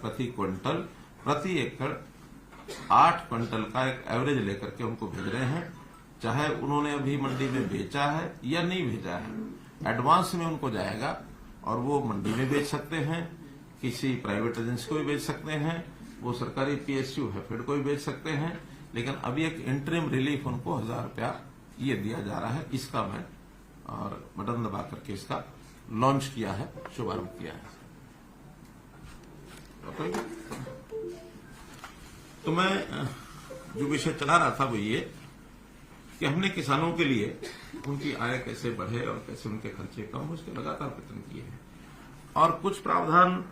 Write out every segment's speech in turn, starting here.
प्रति क्विंटल प्रति एकड़ 8 क्विंटल का एक एवरेज लेकर के उनको भेज रहे हैं। चाहे उन्होंने अभी मंडी में बेचा है या नहीं भेजा है, एडवांस में उनको जाएगा और वो मंडी में बेच सकते हैं, किसी प्राइवेट एजेंसी को भी बेच सकते हैं, वो सरकारी पीएसयू हैफेड को भी बेच सकते हैं। लेकिन अभी एक इंटरिम रिलीफ उनको 1000 रुपया ये दिया जा रहा है। इसका मैं और बटन दबा करके इसका लॉन्च किया है, शुभारंभ किया है। तो मैं जो विषय चला रहा था वो ये कि हमने किसानों के लिए उनकी आय कैसे बढ़े और कैसे उनके खर्चे कम हो, उसके लगातार प्रयत्न किए हैं। और कुछ प्रावधान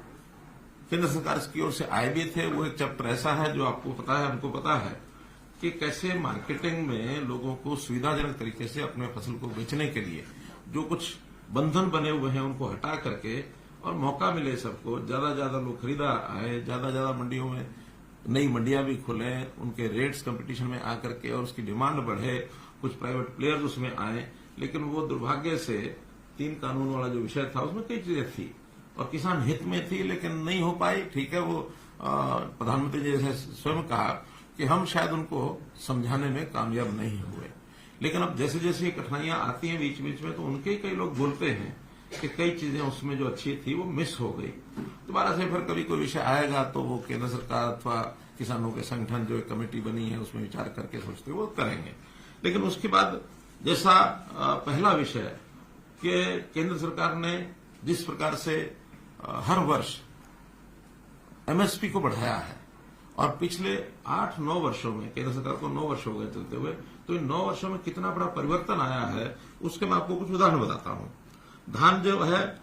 केंद्र सरकार की ओर से आए भी थे। वो एक चैप्टर ऐसा है जो आपको पता है, हमको पता है कि कैसे मार्केटिंग में लोगों को सुविधाजनक तरीके से अपने फसल को बेचने के लिए जो कुछ बंधन बने हुए हैं उनको हटा करके और मौका मिले सबको, ज्यादा लोग खरीदा आए, ज्यादा मंडियों में नई मंडियां भी खुले, उनके रेट्स कंपटीशन में आकर के और उसकी डिमांड बढ़े, कुछ प्राइवेट प्लेयर्स उसमें आए। लेकिन वो दुर्भाग्य से 3 कानून वाला जो विषय था उसमें कई चीजें थी और किसान हित में थी लेकिन नहीं हो पाई। ठीक है, वो प्रधानमंत्री जी ने स्वयं कहा कि हम शायद उनको समझाने में कामयाब नहीं हुए। लेकिन अब जैसे जैसे ये कठिनाइयां आती हैं बीच बीच में, तो उनके कई लोग बोलते हैं कि कई चीजें उसमें जो अच्छी थी वो मिस हो गई। दोबारा से फिर कभी कोई विषय आएगा तो वो केंद्र सरकार अथवा किसानों के संगठन जो एक कमेटी बनी है उसमें विचार करके सोचते वो करेंगे। लेकिन उसके बाद जैसा पहला विषय कि केंद्र सरकार ने जिस प्रकार से हर वर्ष एमएसपी को बढ़ाया है और पिछले 8-9 वर्षों में, केंद्र सरकार को 9 वर्ष हो गए चलते हुए, तो इन 9 वर्षों में कितना बड़ा परिवर्तन आया है उसके मैं आपको कुछ उदाहरण बताता हूं। धान जो है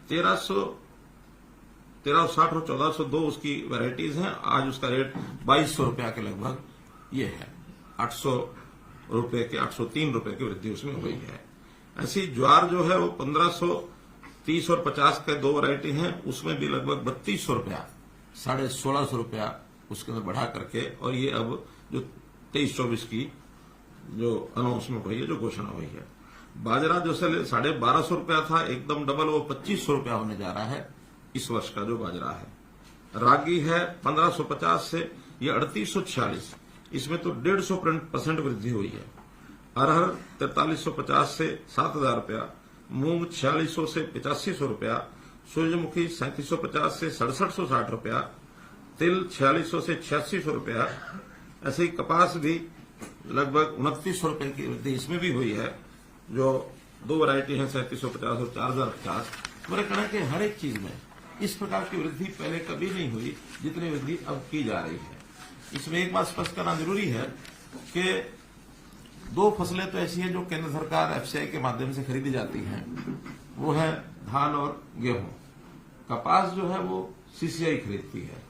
1360 और 1402 उसकी वैरायटीज हैं। आज उसका रेट 2200 रुपया के लगभग ये है। 800 रुपये के 803 रुपये की वृद्धि उसमें हुई है। ऐसी ज्वार जो है वो 1530 और 50 के 2 वैरायटी हैं, उसमें भी लगभग 3200 रुपया, 1650 रुपया उसके अंदर बढ़ा करके, और ये अब जो 23-24 की जो अनाउंसमेंट हुई है, जो घोषणा हुई है। बाजरा जो 1250 रुपया था, एकदम डबल, वो 2500 रुपया होने जा रहा है इस वर्ष का जो बाजरा है। रागी है 1550 से ये 3846, इसमें तो 150% वृद्धि हुई है। अरहर 4350 से 7000 रुपया, मूंग 4600 से 8500 रुपया, सूरजमुखी 3750 से 6760 रुपया, तिल 4600 से 8600 रुपया। ऐसे ही कपास भी लगभग 2900 रुपये की वृद्धि इसमें भी हुई है। जो 2 वैरायटी है 3750 और 4050। मेरा कहना है कि हर एक चीज में इस प्रकार की वृद्धि पहले कभी नहीं हुई जितनी वृद्धि अब की जा रही है। इसमें एक बात स्पष्ट करना जरूरी है कि 2 फसलें तो ऐसी हैं जो केंद्र सरकार एफसीआई के माध्यम से खरीदी जाती हैं, वो है धान और गेहूं। कपास जो है वो सीसीआई खरीदती है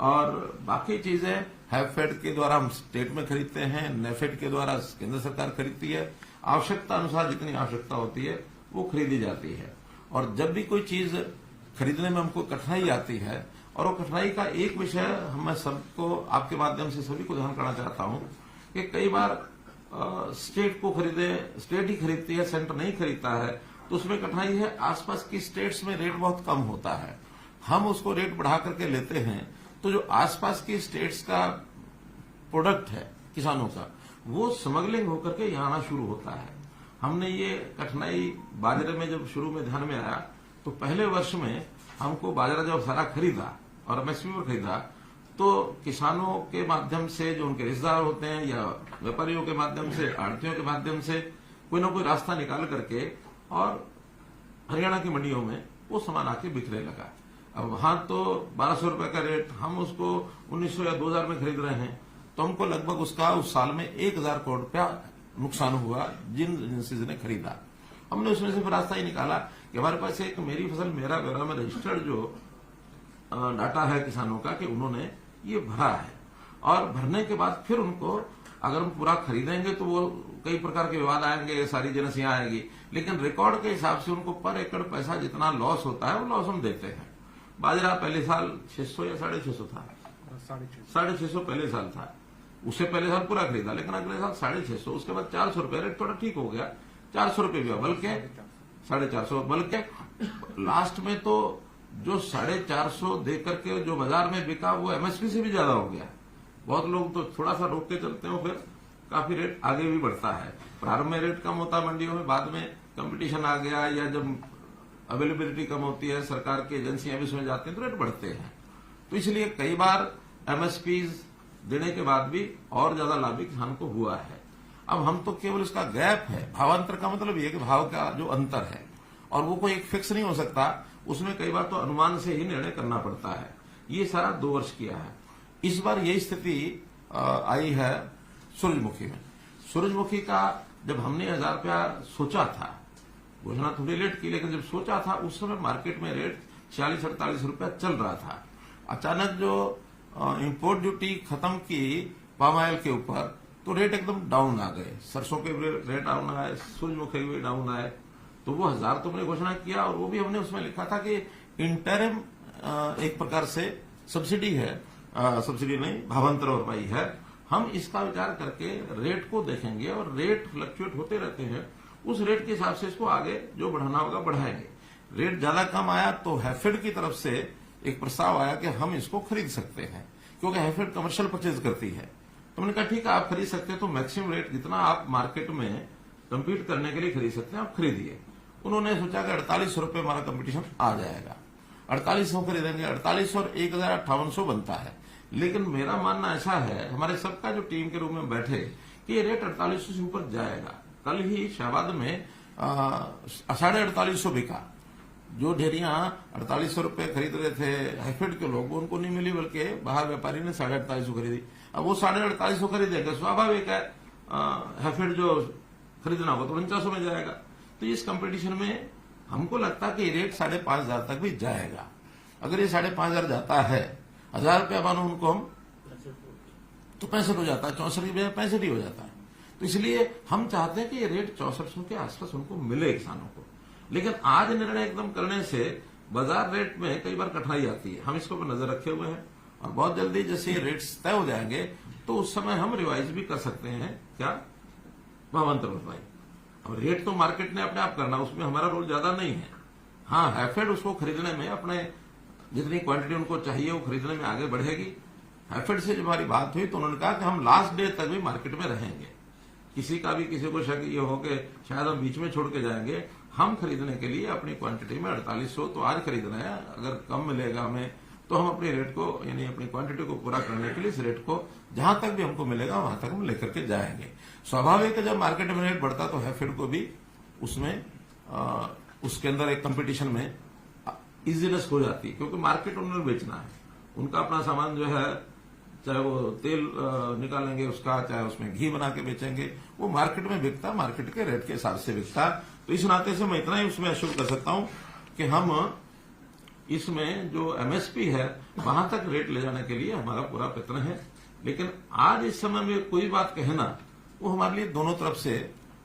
और बाकी चीजें हैफेड के द्वारा हम स्टेट में खरीदते हैं, नेफेड के द्वारा केंद्र सरकार खरीदती है। आवश्यकता अनुसार जितनी आवश्यकता होती है वो खरीदी जाती है। और जब भी कोई चीज खरीदने में हमको कठिनाई आती है, और वो कठिनाई का एक विषय मैं सबको आपके माध्यम से सभी को ध्यान करना चाहता हूं कि कई बार स्टेट को स्टेट ही खरीदती है, सेंटर नहीं खरीदता है, तो उसमें कठिनाई है। आसपास की स्टेट्स में रेट बहुत कम होता है, हम उसको रेट बढ़ा करके लेते हैं, तो जो आसपास की स्टेट्स का प्रोडक्ट है किसानों का, वो स्मगलिंग होकर के यहां आना शुरू होता है। हमने ये कठिनाई बाजरे में जब शुरू में ध्यान में आया, तो पहले वर्ष में हमको बाजरा जब सारा खरीदा और एमएसपी पर खरीदा, तो किसानों के माध्यम से जो उनके रिश्तेदार होते हैं या व्यापारियों के माध्यम से, आढ़तियों के माध्यम से कोई ना कोई रास्ता निकाल करके और हरियाणा की मंडियों में वो सामान आके बिकने लगा। अब वहां तो 1200 रुपए का रेट, हम उसको 1900 या 2000 में खरीद रहे हैं, तो हमको लगभग उसका उस साल में 1000 करोड़ रुपया नुकसान हुआ जिन एजेंसीज ने खरीदा। हमने उसमें से फिर रास्ता ही निकाला कि हमारे पास एक मेरी फसल मेरा ब्यौरा में रजिस्टर्ड जो डाटा है किसानों का, कि उन्होंने ये भरा है, और भरने के बाद फिर उनको अगर हम पूरा खरीदेंगे तो वो कई प्रकार के विवाद आएंगे, सारी एजेंसियां आएंगी, लेकिन रिकॉर्ड के हिसाब से उनको पर एकड़ पैसा जितना लॉस होता है वो लॉस हम देते हैं। बाजरा पहले साल 600 या 650 था, 650 पहले साल था, उससे पहले साल पूरा खरीदा, लेकिन अगले साल 650, उसके बाद 400 रुपये, रेट थोड़ा ठीक हो गया, 400 रुपये भी, बल्कि 450, बल्कि लास्ट में तो जो 450 दे करके जो बाजार में बिका वो एमएसपी से भी ज्यादा हो गया। बहुत लोग तो थोड़ा सा रोक के चलते हैं, फिर काफी रेट आगे भी बढ़ता है। प्रारंभ में रेट कम होता है मंडियों में, बाद में कंपटीशन आ गया या जब अवेलेबिलिटी कम होती है, सरकार की एजेंसियां भी उसमें जाती हैं तो रेट बढ़ते हैं। तो इसलिए कई बार एमएसपी देने के बाद भी और ज्यादा लाभ भी किसान को हुआ है। अब हम तो केवल इसका गैप है, भावांतर का मतलब ये कि भाव का जो अंतर है, और वो कोई एक फिक्स नहीं हो सकता, उसमें कई बार तो अनुमान से ही निर्णय करना पड़ता है। ये सारा 2 वर्ष किया है। इस बार यही स्थिति आई है सूरजमुखी में। सूरजमुखी का जब हमने 1000 रुपया सोचा था, घोषणा थोड़ी लेट की, लेकिन जब सोचा था उस समय मार्केट में रेट 40-48 रुपया चल रहा था। अचानक जो इंपोर्ट ड्यूटी खत्म की पाम ऑयल के ऊपर, तो रेट एकदम डाउन आ गए। सरसों के रेट डाउन आए, सूरजमुखी भी डाउन आए। तो वो 1000 तो हमने घोषणा किया, और वो भी हमने उसमें लिखा था कि इंटरिम एक प्रकार से सब्सिडी है, सब्सिडी नहीं, भावांतर भरपाई है। हम इसका विचार करके रेट को देखेंगे, और रेट फ्लक्चुएट होते रहते हैं, उस रेट के हिसाब से इसको आगे जो बढ़ाना होगा बढ़ाएंगे। रेट ज्यादा कम आया तो हैफेड की तरफ से एक प्रस्ताव आया कि हम इसको खरीद सकते हैं, क्योंकि हैफेड कमर्शियल परचेज करती है। तो मैंने कहा ठीक है, आप खरीद सकते हैं, तो मैक्सिमम रेट जितना आप मार्केट में कम्पीट करने के लिए खरीद सकते हैं आप खरीदिए। उन्होंने सोचा कि 4800 रुपये हमारा कंपटीशन आ जाएगा, 4800 खरीदेंगे, 4800 और 1058 बनता है। लेकिन मेरा मानना ऐसा है, हमारे सबका जो टीम के रूप में बैठे, कि ये रेट 4800 से ऊपर जाएगा। कल ही शाहबाद में 4850 बिका। जो ढेरियां 4800 रुपये खरीद रहे थे हैफेड के लोग, उनको नहीं मिली, बल्कि बाहर व्यापारी ने 4850 खरीदी। अब वो 4850 खरीदेगा, स्वाभाविक है हैफेड जो खरीदना होगा तो 4900 में जाएगा। तो इस कंपटीशन में हमको लगता है कि रेट 5500 तक भी जाएगा। अगर ये 5500 जाता है, 1000 रुपया मानो उनको हम, तो 65 हो जाता है, 64 की बजाय 65 ही हो जाता है। तो इसलिए हम चाहते हैं कि ये रेट 6400 के आसपास उनको मिले किसानों को। लेकिन आज निर्णय एकदम करने से बाजार रेट में कई बार कठिनाई आती है। हम इसके ऊपर नजर रखे हुए हैं, और बहुत जल्दी जैसे रेट्स तय हो जाएंगे तो उस समय हम रिवाइज भी कर सकते हैं। क्या? भावांतर भरपाई। अब रेट तो मार्केट ने अपने आप करना, उसमें हमारा रोल ज्यादा नहीं है। हाँ, हैफेड उसको खरीदने में अपने जितनी क्वांटिटी उनको चाहिए वो खरीदने में आगे बढ़ेगी। हैफेड से जब हमारी बात हुई तो उन्होंने कहा कि हम लास्ट डे तक भी मार्केट में रहेंगे। किसी का भी किसी को शक ये हो कि शायद हम बीच में छोड़ के जाएंगे, हम खरीदने के लिए अपनी क्वांटिटी में 4800 तो आज खरीदना है। अगर कम मिलेगा हमें तो हम अपने रेट को, यानी अपनी क्वांटिटी को पूरा करने के लिए इस रेट को जहां तक भी हमको मिलेगा वहां तक हम लेकर के जाएंगे। स्वाभाविक है, जब मार्केट में रेट बढ़ता तो हैफेड को भी उसमें उसके अंदर एक कंपटीशन में इजीनेस हो जाती है, क्योंकि मार्केट उन्होंने बेचना है। उनका अपना सामान जो है, चाहे वो तेल निकालेंगे उसका, चाहे उसमें घी बना के बेचेंगे, वो मार्केट में बिकता, मार्केट के रेट के हिसाब से बिकता। तो इस नाते से मैं इतना ही उसमें अश्योर कर सकता हूं कि हम इसमें जो एमएसपी है वहां तक रेट ले जाने के लिए हमारा पूरा प्रयत्न है। लेकिन आज इस समय में कोई बात कहना वो हमारे लिए दोनों तरफ से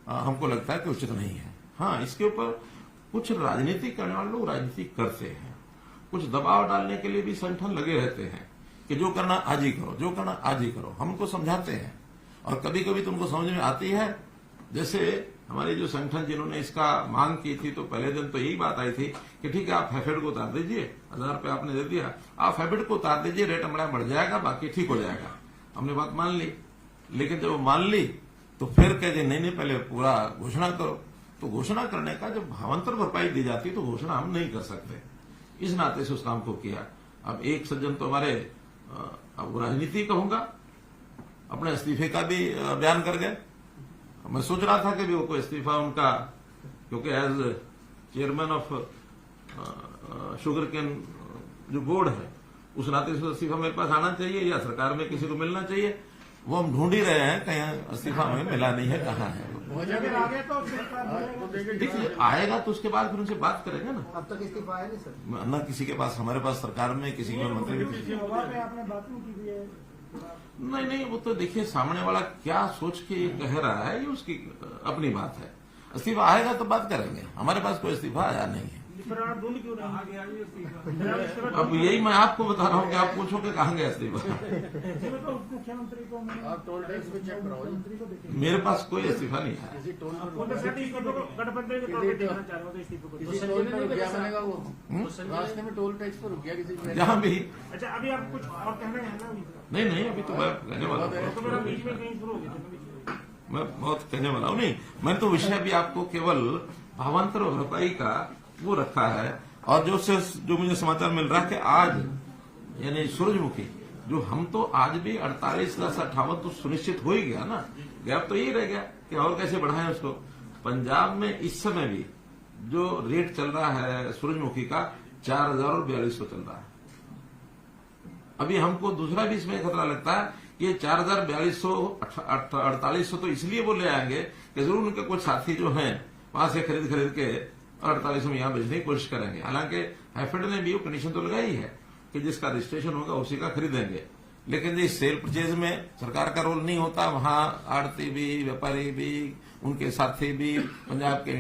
हमको लगता है कि उचित नहीं है। हाँ, इसके ऊपर कुछ राजनीति करने वाले लोग राजनीति करते हैं, कुछ दबाव डालने के लिए भी संगठन लगे रहते हैं कि जो करना आज ही करो, जो करना आज ही करो। हम उनको समझाते हैं, और कभी कभी तुमको समझ में आती है। जैसे हमारे जो संगठन जिन्होंने इसका मांग की थी, तो पहले दिन तो यही बात आई थी कि ठीक है, आप हैफेड को उतार दीजिए, 1000 रुपये आपने दे दिया, आप हैफेड को उतार दीजिए, रेट हमारा बढ़ जाएगा, बाकी ठीक हो जाएगा। हमने बात मान ली, लेकिन जब वो मान ली तो फिर कहते नहीं, पहले पूरा घोषणा करो। तो घोषणा करने का जब भावांतर भरपाई दी जाती तो घोषणा हम नहीं कर सकते। इस नाते से उस काम को किया। अब एक सज्जन तो हमारे, अब राजनीति कहूंगा, अपने इस्तीफे का भी बयान कर गए। मैं सोच रहा था कि भी वो कोई इस्तीफा उनका, क्योंकि as chairman of sugar cane जो बोर्ड है, उस नाते से इस्तीफा मेरे पास आना चाहिए या सरकार में किसी को मिलना चाहिए। वो हम ढूंढ ही रहे हैं, कहीं इस्तीफा हमें मिला नहीं है, कहाँ है। देखिए, आएगा तो उसके बाद फिर उनसे बात करेंगे ना। अब तक इस्तीफा आया नहीं सर? न किसी के पास, हमारे पास सरकार में किसी में मंत्री नहीं, वो तो देखिए सामने वाला क्या सोच के कह रहा है, ये उसकी अपनी बात है। इस्तीफा आएगा तो बात करेंगे, हमारे पास कोई इस्तीफा आया नहीं है। फिर आप बोल क्यों रहे हैं? अब यही मैं आपको बता रहा हूँ कि आप पूछो कि कहाँ गया इस्तीफा। तो मुख्यमंत्री को आप टोल टैक्स में चेक कराओ जी। मेरे पास कोई इस्तीफा नहीं है। किसी टोल पर गठबंधन के तौर पर देखना चाह रहे हो तो इस्तीफे को किसी टोल पर रुपया बनेगा वो रास्ते में टोल टैक्स पर रुपया किसी जहाँ भी अच्छा अभी आप कुछ और कहना है ना? नहीं अभी तो मैं कहने वाला हूँ। तो मेरा बीच में कहीं शुरू हो गया। मैं बहुत कहने वाला हूँ। नहीं, मैं तो विषय भी आपको केवल भावांतर और भरपाई का वो रखा है। और जो मुझे समाचार मिल रहा है कि आज यानी सूरजमुखी जो हम तो आज भी 48,58 तो सुनिश्चित हो ही गया ना। गैप तो यही रह गया कि और कैसे बढ़ाएं उसको। पंजाब में इस समय भी जो रेट चल रहा है सूरजमुखी का 4,000 और 4,200 चल रहा है। अभी हमको दूसरा भी इसमें खतरा लगता है कि ये 4,000, 4,200, 4,800 तो इसलिए वो ले आएंगे कि जरूर उनके कुछ साथी जो हैं वहां से खरीद के 4,800 में यहां बेचने की कोशिश करेंगे। हालांकि हैफेड ने भी वो कंडीशन तो लगाई है कि जिसका रजिस्ट्रेशन होगा उसी का खरीदेंगे। लेकिन इस सेल परचेज में सरकार का रोल नहीं होता। वहां आड़ती भी, व्यापारी भी, उनके साथी भी, पंजाब के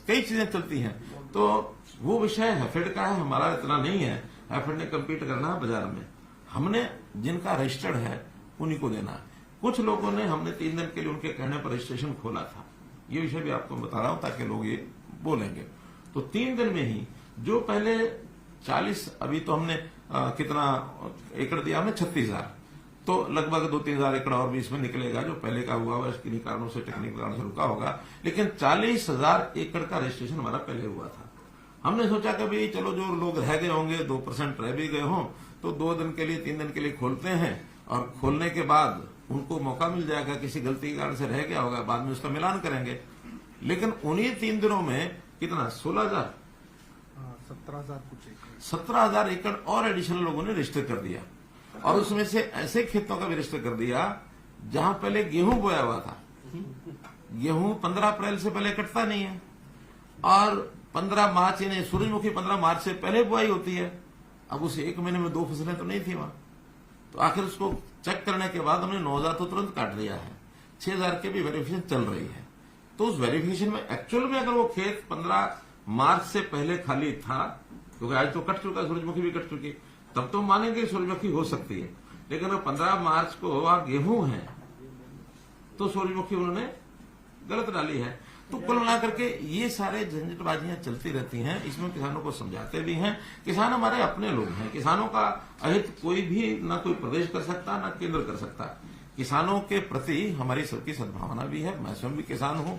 कई चीजें चलती हैं। तो वो विषय हैफेड का है, हमारा इतना नहीं है। हैफेड ने कम्पीट करना है बाजार में। हमने जिनका रजिस्टर्ड है उन्हीं को देना है। कुछ लोगों ने हमने 3 दिन के लिए उनके कहने पर रजिस्ट्रेशन खोला था। ये विषय भी आपको बता रहा हूं ताकि लोग ये बोलेंगे। तो 3 दिन में ही जो पहले 40, अभी तो हमने कितना एकड़ दिया हमने 36,000, तो लगभग 2-3,000 एकड़ और भी इसमें निकलेगा जो पहले का हुआ किन्हीं कारणों से, टेक्निकल कारणों से रुका होगा। लेकिन 40,000 एकड़ का रजिस्ट्रेशन हमारा पहले हुआ था। हमने सोचा कि भाई चलो जो लोग रह गए होंगे 2% रह भी गए हों तो 2 दिन के लिए 3 दिन के लिए खोलते हैं और खोलने के बाद उनको मौका मिल जाएगा, किसी गलती के कारण से रह गया होगा बाद में उसका मिलान करेंगे। लेकिन उन्हीं 3 दिनों में कितना 16,000 17,000 एकड़ और एडिशनल लोगों ने रजिस्टर कर दिया। और उसमें से ऐसे खेतों का भी रजिस्टर कर दिया जहां पहले गेहूं बोया हुआ था। गेहूं 15 अप्रैल से पहले कटता नहीं है और 15 मार्च यानी सूरजमुखी 15 मार्च से पहले बुआई होती है। अब उस 1 महीने में 2 फसलें तो नहीं थी वहां। तो आखिर उसको चेक करने के बाद हमने 9,000 तो तुरंत काट दिया है। 6,000 की भी वेरिफिकेशन चल रही है। तो उस वेरिफिकेशन में एक्चुअल में अगर वो खेत 15 मार्च से पहले खाली था, क्योंकि आज तो कट चुका है, सूरजमुखी भी कट चुकी, तब तो मानेंगे सूरजमुखी हो सकती है। लेकिन अगर 15 मार्च को वहां गेहूं है तो सूरजमुखी उन्होंने गलत डाली है। तो कुल मिलाकर के ये सारे झंझटबाजियां चलती रहती हैं। इसमें किसानों को समझाते भी हैं। किसान हमारे अपने लोग हैं। किसानों का अहित कोई भी ना कोई प्रदेश कर सकता ना केंद्र कर सकता। किसानों के प्रति हमारी सबकी सद्भावना भी है। मैं स्वयं भी किसान हूं।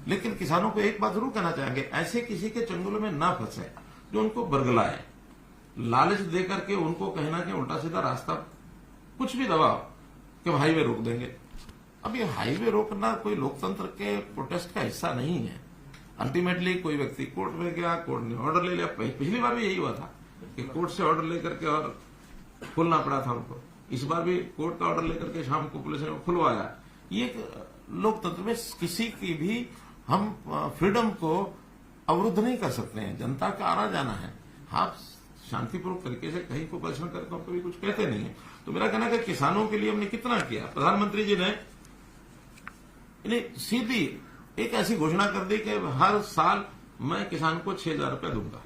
लेकिन किसानों को एक बात जरूर कहना चाहेंगे, ऐसे किसी के चंगुल में ना फंसे जो उनको बरगलाए, लालच देकर के उनको कहना कि उल्टा सीधा रास्ता कुछ भी दबाओ कि हाईवे रोक देंगे। अब ये हाईवे रोकना कोई लोकतंत्र के प्रोटेस्ट का हिस्सा नहीं है। अल्टीमेटली कोई व्यक्ति कोर्ट में गया, कोर्ट ने ऑर्डर ले लिया। पिछली बार भी यही हुआ था कि कोर्ट से ऑर्डर लेकर के और खुलना पड़ा था उनको। इस बार भी कोर्ट का ऑर्डर लेकर के शाम को पुलिस ने खुलवाया। ये लोकतंत्र में किसी की भी हम फ्रीडम को अवरुद्ध नहीं कर सकते हैं। जनता का आना जाना है। आप शांतिपूर्वक तरीके से कहीं को प्रदर्शन करते हो, कभी कुछ कहते नहीं है। तो मेरा कहना है कि किसानों के लिए हमने कितना किया। प्रधानमंत्री जी ने सीधी एक ऐसी घोषणा कर दी कि हर साल मैं किसान को 6,000 रुपया दूंगा,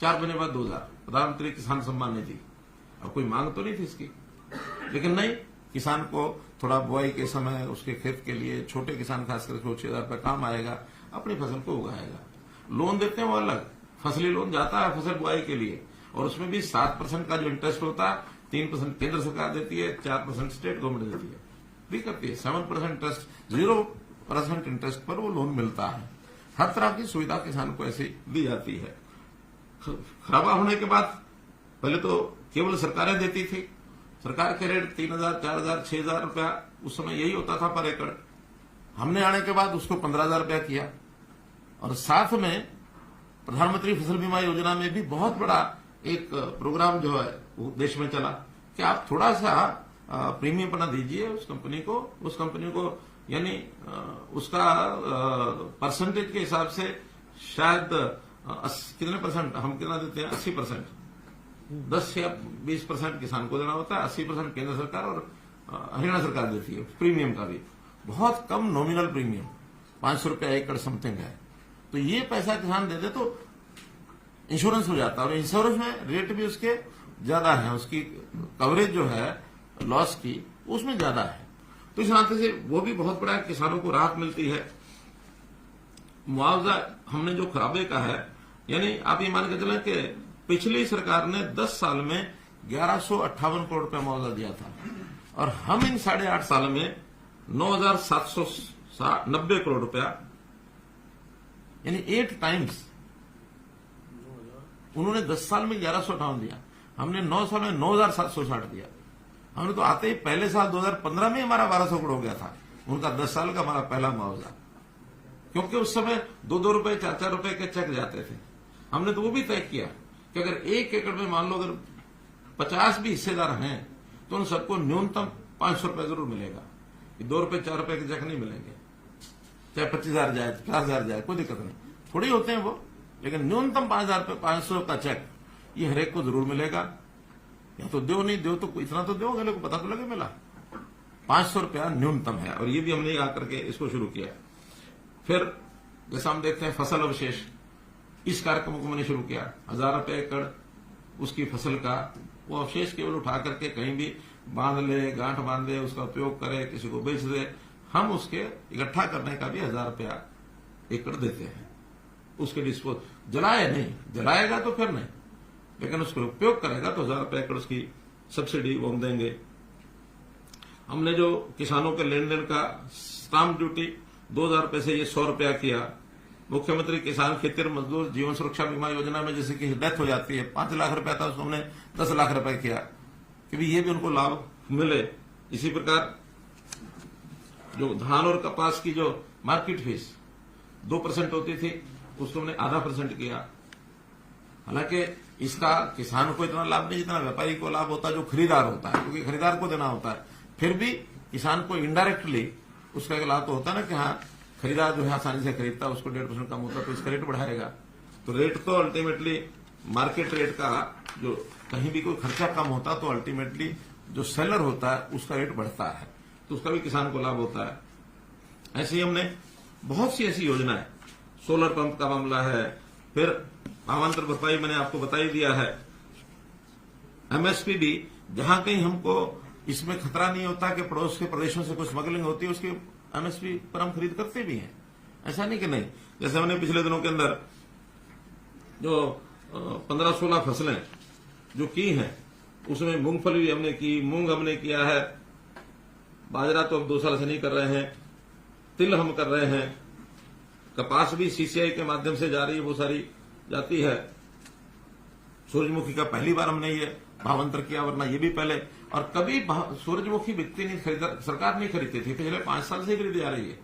4 महीने बाद 2,000। प्रधानमंत्री किसान सम्मान निधि। अब कोई मांग तो नहीं थी इसकी, लेकिन नहीं, किसान को थोड़ा बुआई के समय उसके खेत के लिए, छोटे किसान खासकर 6,000 रुपया काम आएगा, अपनी फसल को उगाएगा। लोन देते हैं वो अलग, फसली लोन जाता है फसल बुआई के लिए और उसमें भी 7% का जो इंटरेस्ट होता है 3% केंद्र सरकार देती है, 4% स्टेट गवर्नमेंट देती है, भी करती है। 7% इंटरेस्ट, 0% इंटरेस्ट पर वो लोन मिलता है। हर तरह की सुविधा किसान को ऐसी दी जाती है। खराबा होने के बाद पहले तो केवल सरकारें देती थी। सरकार के रेट 3,000, 4,000, 6,000 रुपया उस समय यही होता था पर एकड़। हमने आने के बाद उसको 15,000 रुपया किया और साथ में प्रधानमंत्री फसल बीमा योजना में भी बहुत बड़ा एक प्रोग्राम जो है वो देश में चला कि आप थोड़ा सा प्रीमियम बना दीजिए उस कंपनी को यानी उसका परसेंटेज के हिसाब से शायद कितने परसेंट हम कितना देते हैं, 80%, 10 या 20% किसान को देना होता है, 80% केंद्र सरकार और हरियाणा सरकार देती है। प्रीमियम का भी बहुत कम नॉमिनल प्रीमियम 500 रुपया एकड़ समथिंग है। तो ये पैसा किसान दे दे तो इंश्योरेंस हो जाता है, और इंश्योरेंस में रेट भी उसके ज्यादा है, उसकी कवरेज जो है लॉस की उसमें ज्यादा है। तो इस नाते से वो भी बहुत बड़ा किसानों को राहत मिलती है। मुआवजा हमने जो खराबे का है, यानी आप ये मान के चलें कि पिछली सरकार ने 10 साल में 1158 करोड़ रुपया मुआवजा दिया था, और हम इन 8.5 साल में 9,790 करोड़ रुपया, यानी 8 टाइम्स। उन्होंने 10 साल में 1158 दिया, हमने 9 साल में 9,760 दिया। हमने तो आते ही पहले साल 2015 में हमारा 1200 करोड़ हो गया था, उनका 10 साल का हमारा पहला मुआवजा, क्योंकि उस समय 2-2 रुपए 4-4 रुपए के चेक जाते थे। हमने तो वो भी तय किया कि अगर 1 एकड़ में मान लो अगर 50 भी हिस्सेदार हैं तो उन सबको न्यूनतम 500 रुपए जरूर मिलेगा, 2 रुपए 4 रुपए के चेक नहीं मिलेंगे, चाहे 25,000 जाए 50,000 जाए, कोई दिक्कत नहीं, थोड़ी होते हैं वो, लेकिन न्यूनतम 5,000 रुपए 500 का चेक ये हरेक को जरूर मिलेगा। या तो दो नहीं दो तो इतना तो दो, अगले को पता तो लगे मिला। 500 रुपया न्यूनतम है, और ये भी हमने आकर के इसको शुरू किया। फिर जैसा हम देखते हैं फसल अवशेष, इस कार्यक्रम को मैंने शुरू किया। 1,000 रुपए एकड़ उसकी फसल का वो अवशेष केवल उठा करके कहीं भी बांध ले, गांठ बांधे, उसका उपयोग करे, किसी को बेच दे, हम उसके इकट्ठा करने का भी 1,000 रुपया एकड़ देते हैं। उसके डिस्पोज जलाए नहीं, जलाएगा तो फिर नहीं, लेकिन उसको उपयोग करेगा तो 1,000 रुपए एकड़ उसकी सब्सिडी वो हम देंगे। हमने जो किसानों के लेन देन का स्टाम्प ड्यूटी 2,000 रुपए से ये 100 रुपया किया। मुख्यमंत्री किसान खेतीहर मजदूर जीवन सुरक्षा बीमा योजना में जैसे कि डेथ हो जाती है, 5 लाख रुपया था, उसको हमने 10 लाख रुपए किया कि ये भी उनको लाभ मिले। इसी प्रकार जो धान और कपास की जो मार्केट फीस 2% होती थी, उसको हमने 0.5% किया। हालांकि इसका किसान को इतना लाभ नहीं जितना व्यापारी को लाभ होता है, जो खरीदार होता है, क्योंकि खरीदार को देना होता है। फिर भी किसान को इनडायरेक्टली उसका एक लाभ तो होता है ना कि हाँ, खरीदार जो है आसानी से खरीदता है, उसको 1.5% कम होता है तो इसका रेट बढ़ाएगा। तो रेट तो अल्टीमेटली मार्केट रेट का, जो कहीं भी कोई खर्चा कम होता तो अल्टीमेटली जो सेलर होता है उसका रेट बढ़ता है, तो उसका भी किसान को लाभ होता है। ऐसे ही हमने बहुत सी ऐसी योजनाएं, सोलर पंप का मामला है, फिर भावांतर भरपाई मैंने आपको बता ही दिया है। एमएसपी भी जहां कहीं हमको इसमें खतरा नहीं होता कि पड़ोस के प्रदेशों से कुछ स्मगलिंग होती है, उसके एमएसपी पर हम खरीद करते भी हैं, ऐसा नहीं कि नहीं। जैसे हमने पिछले दिनों के अंदर जो 15-16 फसलें जो की हैं, उसमें मूंगफली भी हमने की, मूंग हमने किया है, बाजरा तो अब 2 साल से नहीं कर रहे हैं, तिल हम कर रहे हैं, कपास भी सीसीआई के माध्यम से जा रही है, वो सारी जाती है। सूरजमुखी का पहली बार हमने ये भावांतर किया, वरना ये भी पहले, और कभी सूरजमुखी बिकती नहीं, सरकार नहीं खरीदती थी, पिछले 5 साल से ही खरीदी जा रही है।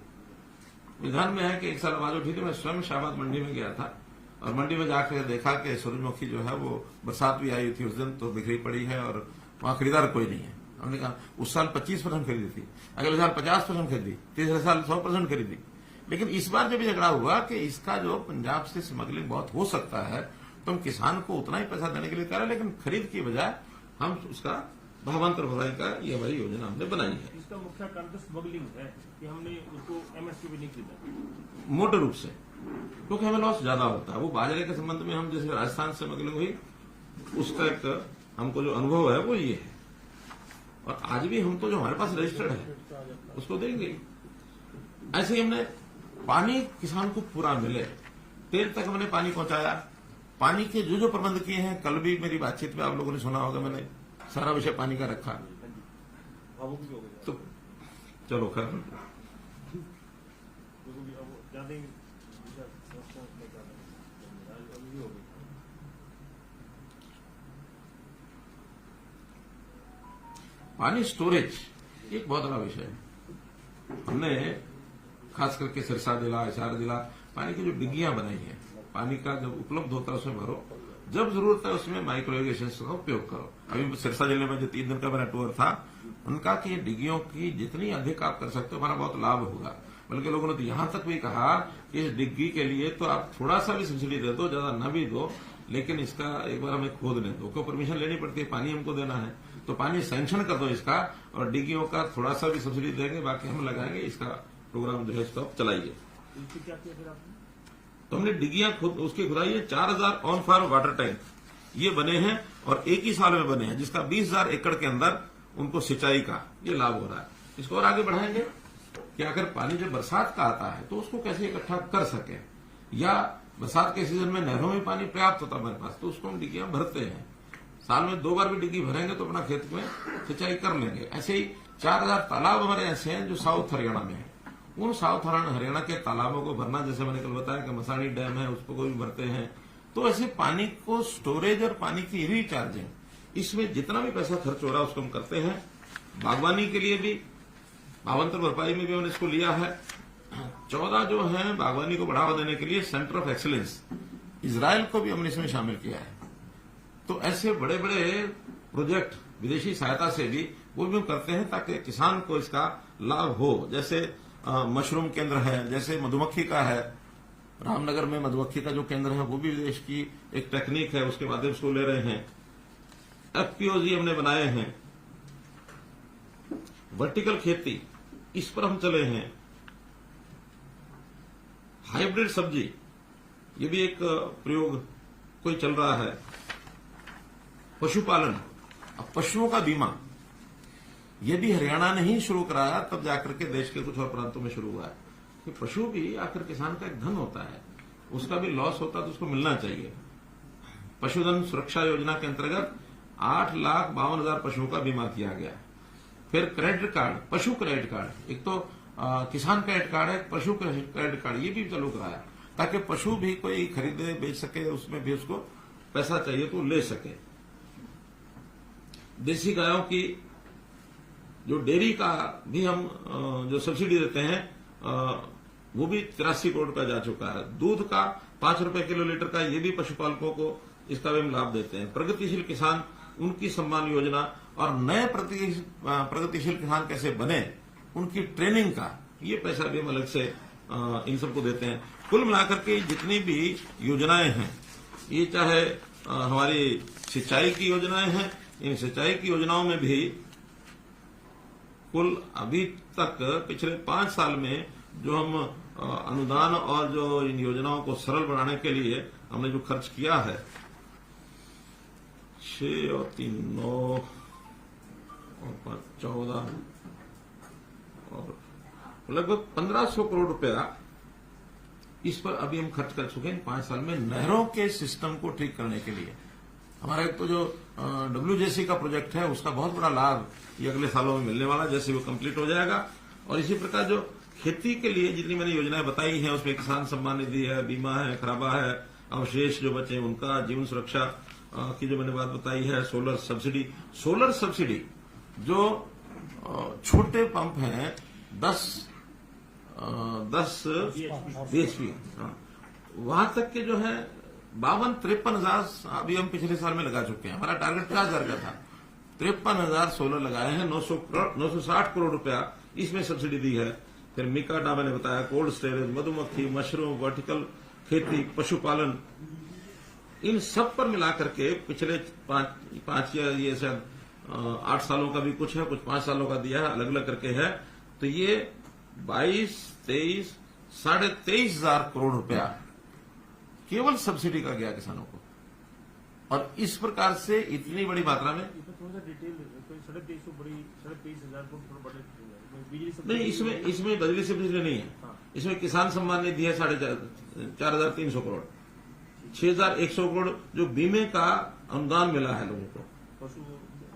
विधान में है कि एक साल आवाज उठी थी, मैं स्वयं शाहबाद मंडी में गया था, और मंडी में जाकर देखा कि सूरजमुखी जो है वो बरसात भी आई थी उस दिन, तो बिखरी पड़ी है और वहां खरीदार कोई नहीं है। हमने कहा उस साल 25% खरीदी थी, अगले साल 50% खरीदी, तीसरे साल 100% खरीदी। लेकिन इस बार जब झगड़ा हुआ कि इसका जो पंजाब से स्मगलिंग बहुत हो सकता है, तो हम किसान को उतना ही पैसा देने के लिए तैयार है, लेकिन खरीद की बजाय हम उसका भावांतर भराई का ये हमारी योजना हमने बनाई है। इसका मुख्य कारण तो स्मगलिंग है कि हमने उसको एमएसपी भी नहीं खरीदा मोटे रूप से, क्योंकि हमें लॉस ज्यादा होता है। वो बाजरे के संबंध में हम जैसे राजस्थान से स्मगलिंग हुई, उसका एक हमको जो अनुभव है वो ये है, और आज भी हम तो जो हमारे पास रजिस्टर्ड है उसको देंगे। ऐसे ही हमने पानी किसान को पूरा मिले, तेल तक हमने पानी पहुंचाया। पानी के जो जो प्रबंध किए हैं, कल भी मेरी बातचीत में आप लोगों ने सुना होगा, मैंने सारा विषय पानी का रखा। तो चलो खैर, पानी स्टोरेज एक बहुत बड़ा विषय है। हमने खास करके सिरसा जिला, हिसार जिला, पानी की जो डिग्गियां बनाई हैं, पानी का जब उपलब्ध होता है उसमें भरो, जब जरूरत है उसमें माइक्रो इरिगेशन का उपयोग करो। अभी सिरसा जिले में जो 3 दिन का मेरा टूर था, उनका कि डिग्गियों की जितनी अधिक आप कर सकते हो हमारा बहुत लाभ होगा। बल्कि लोगों ने तो यहां तक भी कहा कि इस डिग्गी के लिए तो आप थोड़ा सा भी सब्सिडी दे दो, ज्यादा न भी दो, लेकिन इसका एक बार हमें खोदने दो, क्यों परमिशन लेनी पड़ती है, पानी हमको देना है, तो पानी सैंक्शन कर दो इसका, और डिग्गियों का थोड़ा सा भी सब्सिडी देंगे, बाकी हम लगाएंगे। इसका प्रोग्राम जो है इसको आप चलाइए। क्या किया फिर आपने? तो हमने डिगियां खुद उसकी खुदाई है। 4000 ऑन फायर वाटर टैंक ये बने हैं और एक ही साल में बने हैं, जिसका 20,000 एकड़ के अंदर उनको सिंचाई का ये लाभ हो रहा है। इसको और आगे बढ़ाएंगे कि अगर पानी जब बरसात का आता है तो उसको कैसे इकट्ठा कर सके, या बरसात के सीजन में नहरों में पानी पर्याप्त होता है हमारे पास, तो उसको हम डिग्गियां भरते हैं। साल में 2 बार भी डिग्गी भरेंगे तो अपना खेत में सिंचाई कर लेंगे। ऐसे ही 4000 तालाब हमारे ऐसे हैं जो साउथ हरियाणा में है। उन साउथ हरियाणा के तालाबों को भरना, जैसे मैंने कल बताया कि मसानी डैम है उसको भी भरते हैं। तो ऐसे पानी को स्टोरेज और पानी की रिचार्जिंग, इसमें जितना भी पैसा खर्च हो रहा है उसको हम करते हैं। बागवानी के लिए भी भावांतर भरपाई में भी हमने इसको लिया है। 14 जो है बागवानी को बढ़ावा देने के लिए सेंटर ऑफ एक्सीलेंस इजराइल को भी हमने इसमें शामिल किया है। तो ऐसे बड़े बड़े प्रोजेक्ट विदेशी सहायता से भी वो भी हम करते हैं ताकि किसान को इसका लाभ हो। जैसे मशरूम केंद्र है, जैसे मधुमक्खी का है, रामनगर में मधुमक्खी का जो केंद्र है वो भी विदेश की एक टेक्निक है, उसके माध्यम से ले रहे हैं। एफपीओजी हमने बनाए हैं। वर्टिकल खेती इस पर हम चले हैं। हाइब्रिड सब्जी ये भी एक प्रयोग कोई चल रहा है। पशुपालन, अब पशुओं का बीमा ये भी हरियाणा ने ही शुरू कराया, तब जाकर के देश के कुछ और प्रांतों में शुरू हुआ है। कि पशु भी आखिर किसान का एक धन होता है, उसका भी लॉस होता है तो उसको मिलना चाहिए। पशुधन सुरक्षा योजना के अंतर्गत 8,52,000 पशुओं का बीमा किया गया। फिर क्रेडिट कार्ड, पशु क्रेडिट कार्ड, एक तो किसान क्रेडिट कार्ड है, पशु क्रेडिट कार्ड ये भी चालू कराया ताकि पशु भी कोई खरीदे बेच सके, उसमें भी उसको पैसा चाहिए तो ले सके। देसी गायों की जो डेयरी का भी हम जो सब्सिडी देते हैं वो भी 83 करोड़ रुपया जा चुका है। दूध का 5 रुपए किलो लीटर का ये भी पशुपालकों को इसका भी हम लाभ देते हैं। प्रगतिशील किसान उनकी सम्मान योजना और नए प्रगतिशील किसान कैसे बने उनकी ट्रेनिंग का ये पैसा भी हम अलग से इन सबको देते हैं। कुल मिलाकर के जितनी भी योजनाएं हैं, ये चाहे हमारी सिंचाई की योजनाएं हैं, इन सिंचाई की योजनाओं में भी कुल अभी तक पिछले 5 साल में जो हम अनुदान और जो इन योजनाओं को सरल बनाने के लिए हमने जो खर्च किया है 6 और 3 9 और 5 14 और लगभग 1500 करोड़ रुपया इस पर अभी हम खर्च कर चुके हैं 5 साल में नहरों के सिस्टम को ठीक करने के लिए। हमारा एक तो जो WJC का प्रोजेक्ट है उसका बहुत बड़ा लाभ ये अगले सालों में मिलने वाला, जैसे वो कंप्लीट हो जाएगा। और इसी प्रकार जो खेती के लिए जितनी मैंने योजनाएं बताई हैं उसमें किसान सम्मान निधि है, बीमा है, खराबा है, अवशेष जो बचे उनका, जीवन सुरक्षा की जो मैंने बात बताई है, सोलर सब्सिडी जो छोटे पंप हैं 10 BHP वहां तक के जो है 52-53 हजार अभी हम पिछले साल में लगा चुके हैं। हमारा टारगेट 50,000 का था, 53,000 सोलर लगाए हैं। 960 करोड़ रुपया इसमें सब्सिडी दी है। फिर मिकाडा मैंने बताया, कोल्ड स्टोरेज, मधुमक्खी, मशरूम, वर्टिकल खेती, पशुपालन, इन सब पर मिलाकर के पिछले 5 या ये शायद 8 सालों का भी कुछ है, कुछ 5 सालों का दिया है, अलग अलग करके है। तो ये 22, 23, 23,500 करोड़ रुपया केवल सब्सिडी का गया किसानों को। और इस प्रकार से इतनी बड़ी मात्रा में थोड़ा सा डिटेल 23,500 बिजली नहीं, इसमें बिजली सब्सिडी नहीं है। इसमें किसान सम्मान निधि है 4,300 करोड़, 6,100 करोड़ जो बीमे का अनुदान मिला है लोगों को,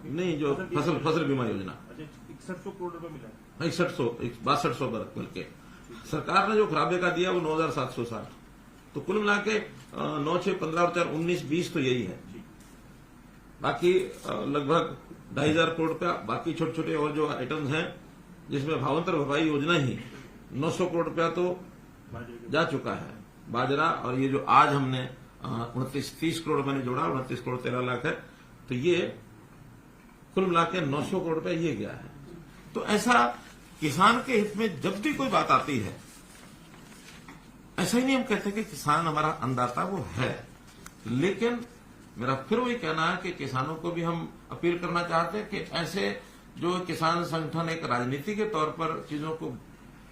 नहीं जो फसल बीमा योजना 6100 करोड़ रुपए मिला है। 6200 बल्कि सरकार ने जो खराबे का दिया वो 9,760, तो कुल मिला के 9, 6, 15 और 4, 19, 20 तो यही है। बाकी लगभग 2,500 करोड़ रुपया बाकी छोटे छोटे और जो आइटम्स हैं जिसमें भावांतर भरपाई योजना ही 900 करोड़ रुपया तो जा चुका है। बाजरा और ये जो आज हमने 29-30 करोड़ मैंने जोड़ा, 29 करोड़ 13 लाख है, तो ये कुल मिला के 900 करोड़ रुपया ये गया है। तो ऐसा किसान के हित में जब भी कोई बात आती है, ऐसा ही नहीं हम कहते कि किसान हमारा अन्नदाता वो है, लेकिन मेरा फिर वही कहना है कि किसानों को भी हम अपील करना चाहते हैं कि ऐसे जो किसान संगठन एक राजनीति के तौर पर चीजों को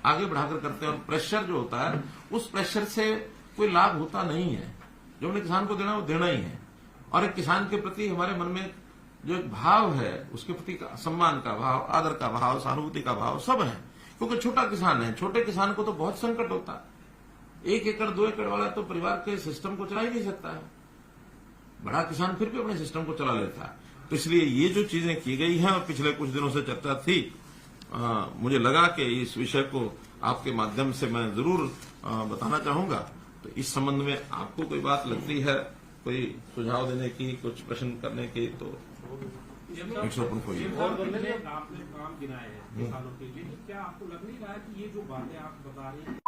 आगे बढ़ाकर करते हैं और प्रेशर जो होता है उस प्रेशर से कोई लाभ होता नहीं है। जो हमने किसान को देना है वो देना ही है। और एक किसान के प्रति हमारे मन में जो एक भाव है, उसके प्रति सम्मान का भाव, आदर का भाव, सहानुभूति का भाव सब है। क्योंकि छोटा किसान है, छोटे किसान को तो बहुत संकट होता है। 1 एकड़ 2 एकड़ वाला तो परिवार के सिस्टम को चला ही नहीं सकता है। बड़ा किसान फिर भी अपने सिस्टम को चला लेता है। तो इसलिए ये जो चीजें की गई हैं और पिछले कुछ दिनों से चर्चा थी, मुझे लगा कि इस विषय को आपके माध्यम से मैं जरूर बताना चाहूंगा। तो इस संबंध में आपको कोई बात लगती है, कोई सुझाव देने की, कुछ प्रश्न करने की, तो इट्स ओपन फॉर यू। आपने काम गिनाए हैं किसानों के लिए, क्या आपको लग नहीं रहा है कि ये जो बातें आप बता रहे हैं